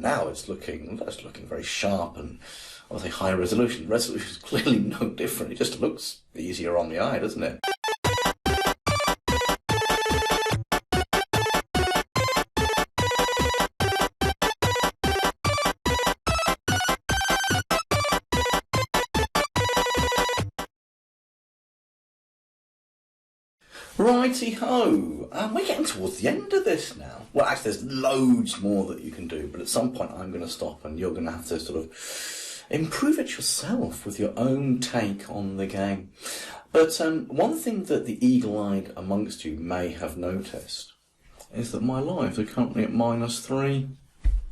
now that's looking very sharp and obviously high resolution. Resolution is clearly no different. It just looks easier on the eye, doesn't it? Righty-ho, we're getting towards the end of this now. Well, actually, there's loads more that you can do, but at some point I'm going to stop and you're going to have to sort of improve it yourself with your own take on the game. But one thing that the eagle-eyed amongst you may have noticed is that my lives are currently at -3.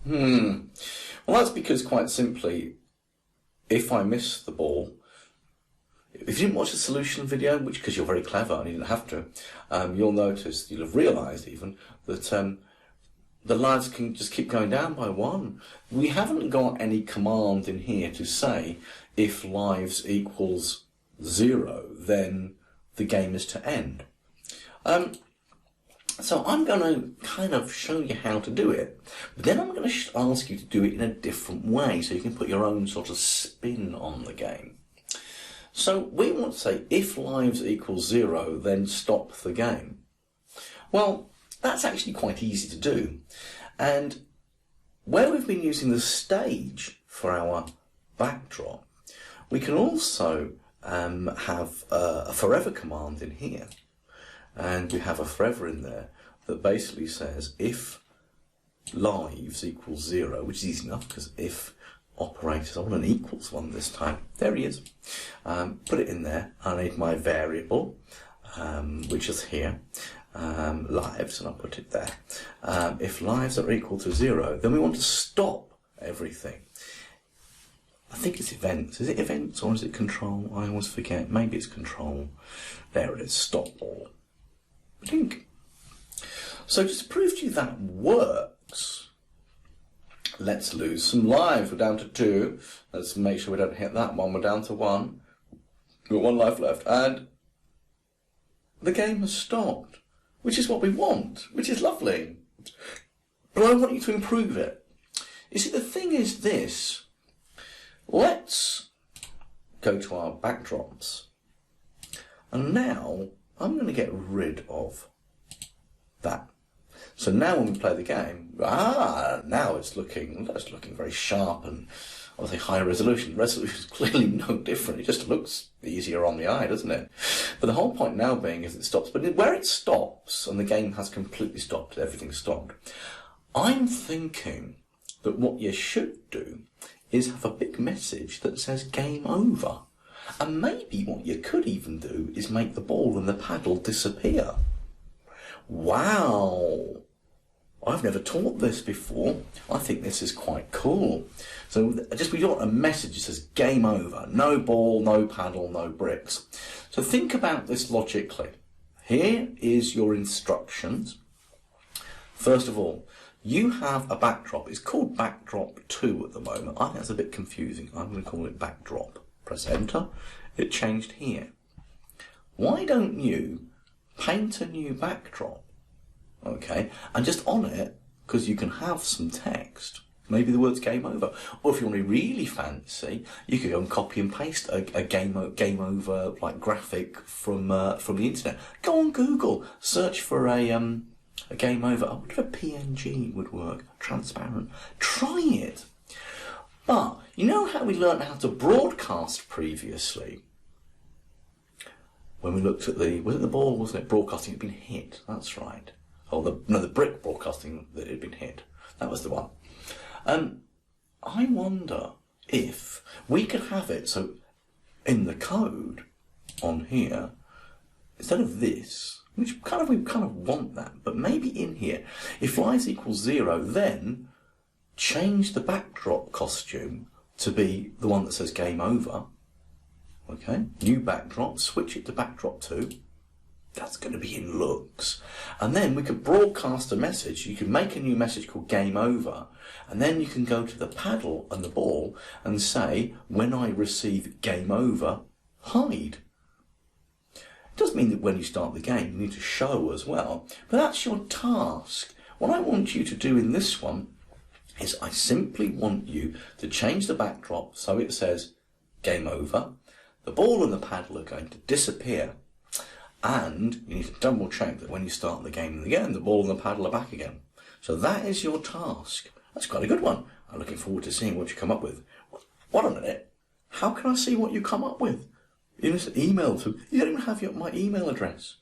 Well, that's because, quite simply, if I miss the ball, if you didn't watch the solution video, which because you're very clever and you didn't have to, you'll have realised even, that the lives can just keep going down by 1. We haven't got any command in here to say if lives equals 0, then the game is to end. So I'm going to kind of show you how to do it, but then I'm going to ask you to do it in a different way so you can put your own sort of spin on the game. So we want to say, if lives equals 0, then stop the game. Well, that's actually quite easy to do. And where we've been using the stage for our backdrop, we can also have a forever command in here. And we have a forever in there that basically says, if lives equals 0, which is easy enough because if operators, I want an equals one this time. There he is. Put it in there. I need my variable, which is here, lives, and I'll put it there. If lives are equal to 0, then we want to stop everything. I think it's events. Is it events or is it control? I always forget. Maybe it's control. There it is. Stop all. Blink. So just to prove to you that works, let's lose some lives. We're down to 2. Let's make sure we don't hit that one. We're down to 1. We've got 1 life left. And the game has stopped, which is what we want, which is lovely. But I want you to improve it. You see, the thing is this. Let's go to our backdrops. And now I'm going to get rid of that. So now when we play the game, now it's looking very sharp and obviously high resolution. Resolution is clearly no different. It just looks easier on the eye, doesn't it? But the whole point now being is it stops. But where it stops, and the game has completely stopped, everything's stopped, I'm thinking that what you should do is have a big message that says game over. And maybe what you could even do is make the ball and the paddle disappear. Wow! I've never taught this before. I think this is quite cool. So we want a message that says game over. No ball, no paddle, no bricks. So think about this logically. Here is your instructions. First of all, you have a backdrop. It's called backdrop 2 at the moment. I think that's a bit confusing. I'm going to call it backdrop. Press enter. It changed here. Why don't you paint a new backdrop? Okay, and just on it, because you can have some text, maybe the words game over. Or if you want to be really fancy, you could go and copy and paste a game over like graphic from the internet. Go on Google, search for a game over. I wonder if a PNG would work, transparent. Try it. But you know how we learned how to broadcast previously? When we looked at was it the ball, wasn't it? Broadcasting had been hit, that's right. Oh, the brick broadcasting that had been hit. That was the one. I wonder if we could have it so in the code on here, instead of this, which we kind of want that, but maybe in here, if lives equals 0, then change the backdrop costume to be the one that says game over. Okay, new backdrop, switch it to backdrop 2. That's going to be in looks. And then we could broadcast a message. You can make a new message called game over. And then you can go to the paddle and the ball and say, when I receive game over, hide. It does mean that when you start the game, you need to show as well. But that's your task. What I want you to do in this one is I simply want you to change the backdrop so it says game over. The ball and the paddle are going to disappear, and you need to double check that when you start the game again, the ball and the paddle are back again. So that is your task. That's quite a good one. I'm looking forward to seeing what you come up with. What a minute. How can I see what you come up with? You just email to, you don't even have my email address.